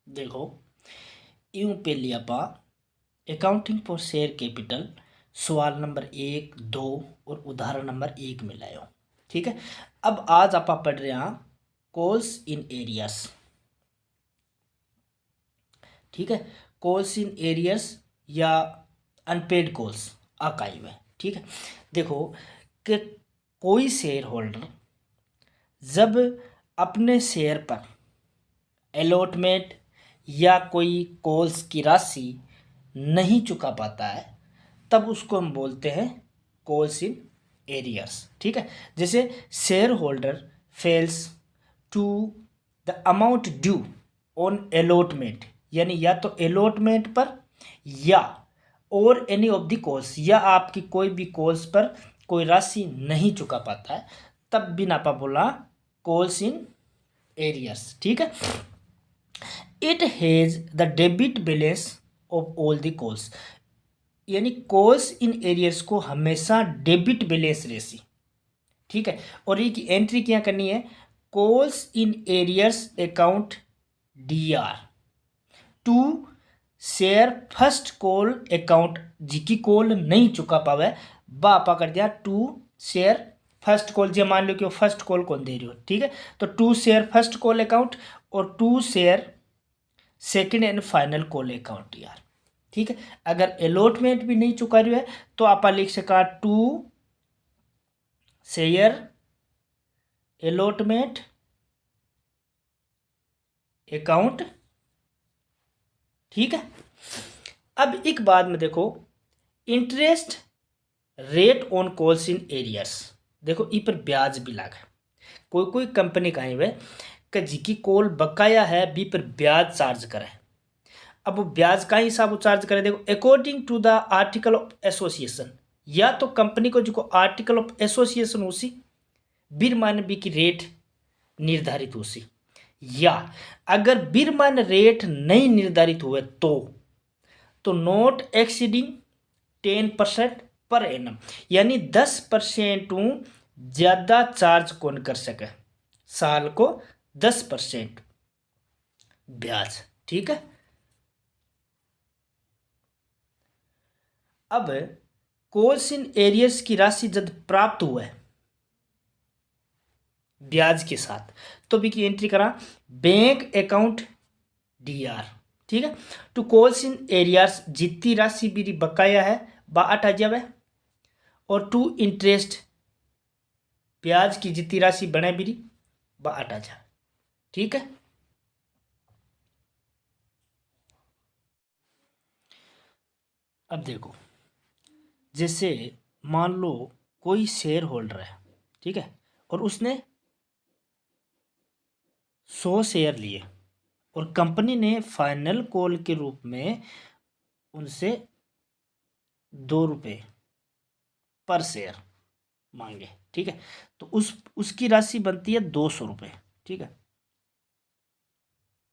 देखो यूं पे लिया पा अकाउंटिंग फॉर शेयर कैपिटल सवाल नंबर 1, 2 और उदाहरण नंबर 1 में लायो। ठीक है, अब आज आप पढ़ रहे हैं कॉल्स इन एरियर्स। ठीक है, कॉल्स इन एरियर्स या अनपेड कॉल्स आर्काइव है। ठीक है, देखो कि कोई शेयर होल्डर जब अपने शेयर पर अलॉटमेंट या कोई कॉल्स की राशि नहीं चुका पाता है तब उसको हम बोलते हैं कॉल्स इन एरियर्स। ठीक है, जैसे shareholder fails to the amount due on allotment, यानी या तो अलॉटमेंट पर या और एनी ऑफ द कॉल्स, या आपकी कोई भी कॉल्स पर कोई राशि नहीं चुका पाता है तब भी नापा बोला कॉल्स इन एरियर्स। ठीक है, it has the debit balance of all the calls, यानी कॉल्स इन एरियर्स को हमेशा डेबिट बैलेंस रेसी। ठीक है, और ये की एंट्री क्या करनी है, calls in arrears account DR to share first call account, जिकी कॉल नहीं चुका पावे बापा कर दिया टू शेयर फर्स्ट कॉल, जो मान लो कि वो फर्स्ट कॉल कौन दे रही हो। ठीक है, तो to share first call account और to share second and final call account यार। ठीक है, अगर अलॉटमेंट भी नहीं चुका रही है तो आप लिख सका टू शेयर अलॉटमेंट अकाउंट। ठीक है, अब एक बाद में देखो interest rate on calls in arrears. देखो ई पर ब्याज भी लागे, कोई कोई कंपनी का है कि जिकी कॉल बकाया है बी पर ब्याज चार्ज करे। अब वो ब्याज का हिसाब वो चार्ज करे, देखो according to the article of association, या तो कंपनी को जो आर्टिकल ऑफ एसोसिएशन उसी बिरमान बी की रेट निर्धारित उसी, या अगर बिरमान रेट नहीं निर्धारित हुए तो नॉट एक्सीडिंग 10% पर एनम, यानी 10% ज़्यादा चार्ज कौन कर सके, साल को 10% ब्याज। ठीक है, अब कॉल्स इन एरियर्स की राशि जब प्राप्त हुआ है ब्याज के साथ तो भी की एंट्री करा बैंक अकाउंट DR। ठीक है, टू कॉल्स इन एरियर्स जितनी राशि भी बकाया है बा 8,000 है, और टू इंटरेस्ट ब्याज की जितनी राशि बने भी बा 8,000। ठीक है, अब देखो जैसे मान लो कोई शेयर होल्डर है, ठीक है, और उसने 100 शेयर लिए और कंपनी ने फाइनल कॉल के रूप में उनसे 2 रुपये पर शेयर मांगे। ठीक है, तो उसकी राशि बनती है 200 रुपये। ठीक है,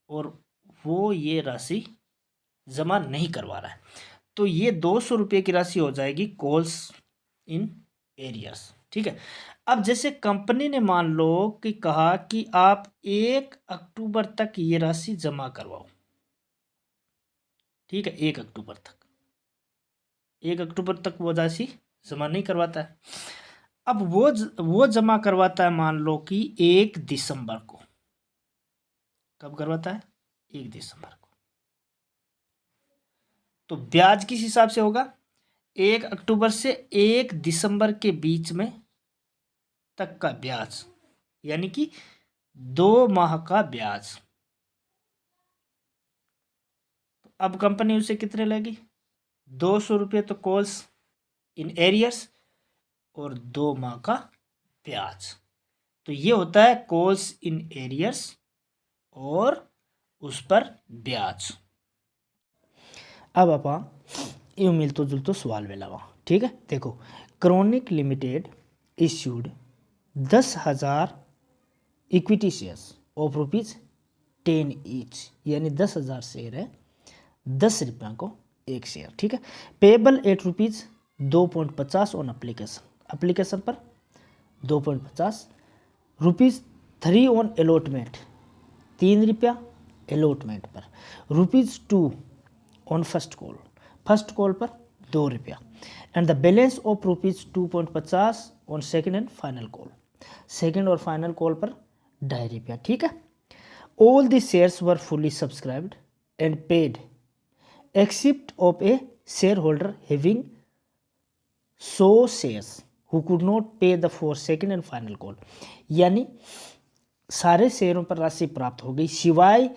और वो ये राशि जमा नहीं करवा रहा है तो ये 200 रुपये की राशि हो जाएगी कॉल्स इन एरियर्स। ठीक है, अब जैसे कंपनी ने मान लो कि कहा कि आप 1 अक्टूबर तक ये राशि जमा करवाओ। ठीक है, 1 अक्टूबर तक, 1 अक्टूबर तक वो राशि जमा नहीं करवाता है। अब वो जमा करवाता है मान लो कि 1 दिसंबर को। कब करवाता है, 1 दिसंबर को। तो ब्याज किस हिसाब से होगा, 1 अक्टूबर से 1 दिसंबर के बीच में तक का ब्याज, यानी कि 2 माह का ब्याज। अब कंपनी उसे कितने लेगी, 200 रुपये तो कॉल्स इन एरियर्स और 2 माह का ब्याज। तो ये होता है कॉल्स इन एरियर्स और उस पर ब्याज। अब आप यूँ मिलतो जुलतो सवाल वेलावा। ठीक है, देखो chronic limited issued 10,000 equity shares of ₹10 each, यानी 10,000 शेयर है, 10 रुपये को एक शेयर। ठीक है, पेबल एट ₹2.50 ऑन एप्लीकेशन पर 2.50, ₹3 ऑन अलॉटमेंट 3 रुपया अलॉटमेंट पर ₹2 ऑन फर्स्ट कॉल पर ₹2 and the balance of ₹2.50 on second and final call, second और फाइनल कॉल पर ₹2.5। ठीक है। All the shares were fully subscribed and paid except of a shareholder having so shares who could not pay the for second and final call, यानी सारे शेयरों पर राशि प्राप्त हो गई सिवाय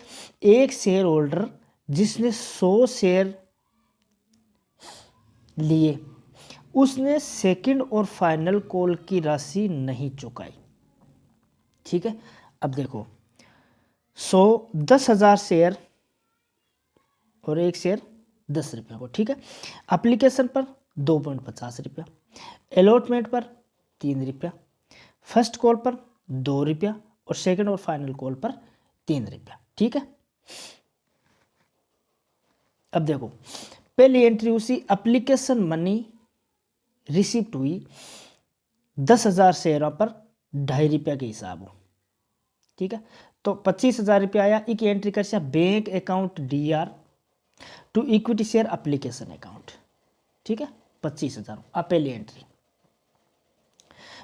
एक शेयर होल्डर जिसने 100 शेयर लिए, उसने सेकंड और फाइनल कॉल की राशि नहीं चुकाई। ठीक है। अब देखो 10,000 शेयर और एक शेयर ₹10 को। ठीक है। एप्लीकेशन पर ₹2.50, अलॉटमेंट पर ₹3, फर्स्ट कॉल पर ₹2 और सेकंड और फाइनल कॉल पर ₹3। ठीक है। अब देखो पहली एंट्री उसी एप्लीकेशन मनी रिसिप्ट हुई 10,000 शेयरों पर ₹2.5 के हिसाब हो। ठीक है। तो ₹25,000 आया। एक एंट्री कर bank account DR to equity share application account. ठीक है। 25,000 पहली एंट्री।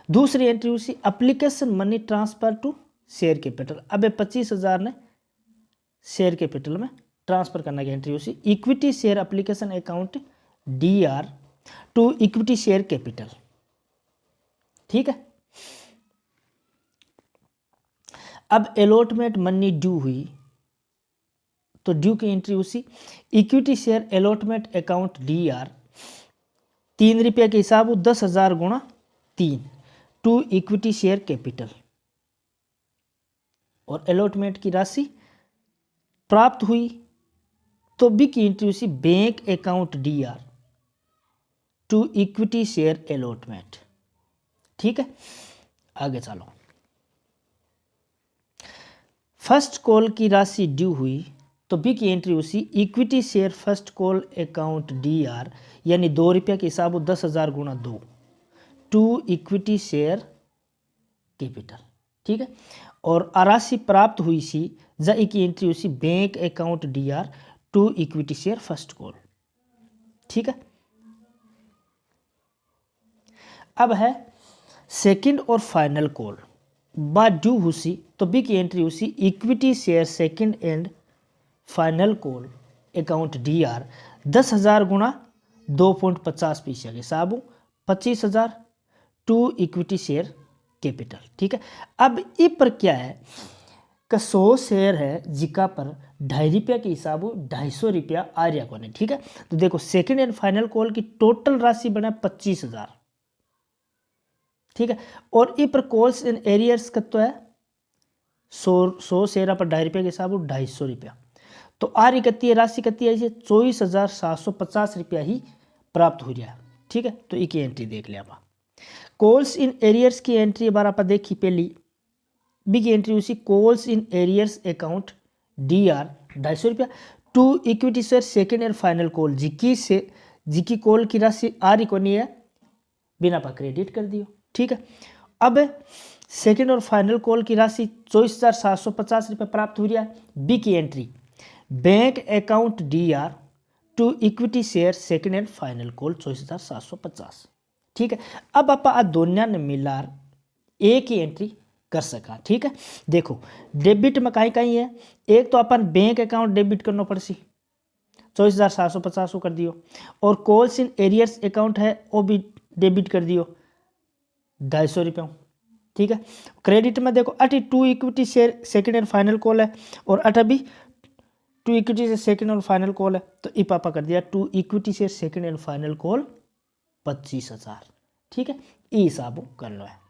दूसरी एंट्री उसी application money transfer to share capital. अब 25,000 ने शेयर कैपिटल में ट्रांसफर करना की एंट्री उसी equity share application account DR to equity share capital. ठीक है। अब अलॉटमेंट मनी ड्यू हुई तो ड्यू की एंट्री उसी equity share allotment account DR ₹3 के हिसाब 10,000 गुणा 3 टू इक्विटी शेयर कैपिटल, और अलॉटमेंट की राशि प्राप्त हुई तो बी की एंट्री उसी bank account DR to equity share allotment. ठीक है। आगे चलो। फर्स्ट कॉल की राशि ड्यू हुई तो बी की एंट्री उसी equity share first call account DR यानी ₹2 के हिसाब 10,000 गुणा 2 टू इक्विटी शेयर कैपिटल। ठीक है। और राशि प्राप्त हुई सी जा की एंट्री उसी bank account DR to equity share first call. ठीक है। अब है सेकंड और फाइनल कॉल बाद ड्यू हुई तो बी की एंट्री उसी equity share second and final call account DR 10,000 गुणा 2.50 पैसे के हिसाब 25,000 टू इक्विटी शेयर कैपिटल। ठीक है। अब इ पर क्या है कि 100 शेयर है जिका पर ₹2.5 के हिसाब ₹250 आ रहा को नहीं। ठीक है। तो देखो सेकंड एंड फाइनल कॉल की टोटल राशि बना 25,000। ठीक है। और इ पर कॉल्स इन एरियर्स का तो है 100 शेयर पर ₹2.5 के हिसाब ₹250। तो आ रही कती है राशि कती है 24,750 ही प्राप्त हो रहा है। ठीक है। तो एक एंट्री देख लिया आप। कॉल्स इन एरियर्स की एंट्री बार आप देखी पहली बी की एंट्री उसी calls in arrears account DR ₹250 to equity share second and final call जिकी कॉल की राशि आ रही को नहीं है बिना पर क्रेडिट कर दियो। ठीक है। अब सेकंड और फाइनल कॉल की राशि 24,750 प्राप्त हो रहा है। बी की entry bank account DR to equity share second and final call 24,750। ठीक है। अब आप दोनों ने मिलार एक ही एंट्री कर सका। ठीक है। देखो डेबिट में कहीं कहीं है एक तो अपन बैंक अकाउंट डेबिट करना पड़ सी 24,750 कर दियो, और कॉल्स इन एरियर्स अकाउंट है वो भी डेबिट कर दियो ₹250। ठीक है। क्रेडिट में देखो अटी to equity share second and final call है और अटा भी टू इक्विटी शेयर सेकंड और फाइनल कॉल है, तो ई पापा कर दिया to equity share second and final call 25,000। ठीक है। ये हिसाब कर लो है।